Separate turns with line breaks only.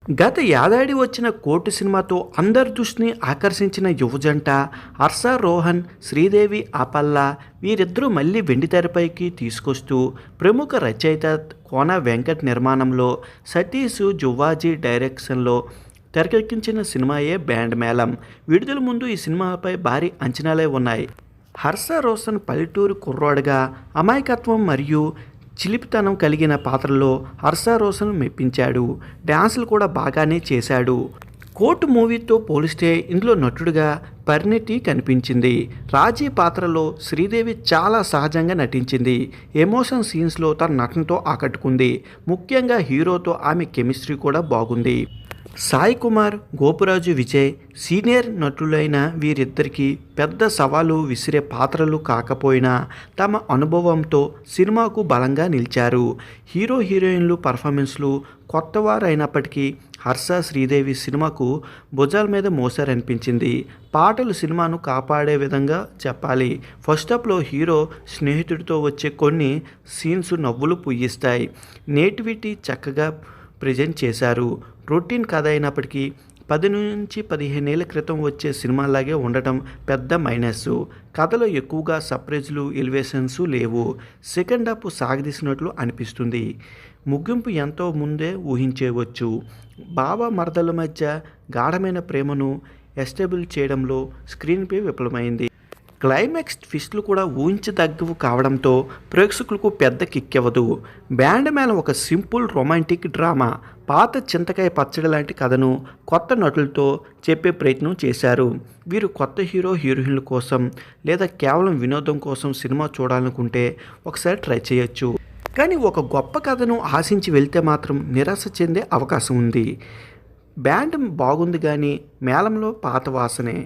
గత ఏడాది వచ్చిన కోర్టు సినిమాతో అందరి దృష్టిని ఆకర్షించిన యువజంట హర్ష రోహన్, శ్రీదేవి ఆపల్ల వీరిద్దరూ మళ్ళీ వెండితెరపైకి తీసుకొస్తూ ప్రముఖ రచయిత కోన వెంకట్ నిర్మాణంలో సతీష్ జువ్వాజీ డైరెక్షన్లో తెరకెక్కించిన సినిమాయే బ్యాండ్ మేళం. విడుదల ముందు ఈ సినిమాపై భారీ అంచనాలే ఉన్నాయి. హర్ష రోషన్ పల్లెటూరు కుర్రాడుగా అమాయకత్వం మరియు చిలిపితనం కలిగిన పాత్రలో హర్ష రోషన్ మెప్పించాడు. డ్యాన్సులు కూడా బాగానే చేశాడు. కోర్టు మూవీతో పోలిస్తే ఇందులో నటుడుగా పరిణితి కనిపించింది. రాజీ పాత్రలో శ్రీదేవి చాలా సహజంగా నటించింది. ఎమోషన్ సీన్స్లో తన నటనతో ఆకట్టుకుంది. ముఖ్యంగా హీరోతో ఆమె కెమిస్ట్రీ కూడా బాగుంది. సాయి కుమార్, గోపురాజు విజయ్ సీనియర్ నటులైన వీరిద్దరికీ పెద్ద సవాలు విసిరే పాత్రలు కాకపోయినా తమ అనుభవంతో సినిమాకు బలంగా నిలిచారు. హీరో హీరోయిన్లు పర్ఫార్మెన్స్లు కొత్తవారైనప్పటికీ హర్ష, శ్రీదేవి సినిమాకు భుజాల మీద మోసారనిపించింది. పాటలు సినిమాను కాపాడే విధంగా చెప్పాలి. ఫస్ట్ హాఫ్లో హీరో స్నేహితుడితో వచ్చే కొన్ని సీన్స్ నవ్వులు పుయ్యిస్తాయి. నేటివిటీ చక్కగా ప్రజెంట్ చేశారు. రొటీన్ కథ అయినప్పటికీ 10 నుంచి 15 ఏళ్ల క్రితం వచ్చే సినిమాలాగే ఉండటం పెద్ద మైనస్. కథలో ఎక్కువగా సర్ప్రైజ్లు, ఎలివేషన్స్ లేవు. సెకండ్ హాఫ్ సాగదీసినట్లు అనిపిస్తుంది. ముగింపు ఎంతో ముందే ఊహించవచ్చు. బావ మరదల మధ్య గాఢమైన ప్రేమను ఎస్టాబ్లిష్ చేయడంలో స్క్రీన్ ప్లే విఫలమైంది. క్లైమాక్స్ ట్విస్టులు కూడా ఊహించదగ్గవు కావడంతో ప్రేక్షకులకు పెద్ద కిక్కెవదు. బ్యాండ్ మేళం ఒక సింపుల్ రొమాంటిక్ డ్రామా. పాత చింతకాయ పచ్చడి లాంటి కథను కొత్త నటులతో చెప్పే ప్రయత్నం చేశారు. వీరు కొత్త హీరో హీరోయిన్ల కోసం లేదా కేవలం వినోదం కోసం సినిమా చూడాలనుకుంటే ఒకసారి ట్రై చేయొచ్చు. కానీ ఒక గొప్ప కథను ఆశించి వెళ్తే మాత్రం నిరాశ చెందే అవకాశం ఉంది. బ్యాండ్ బాగుంది కానీ మేళంలో పాత వాసనే.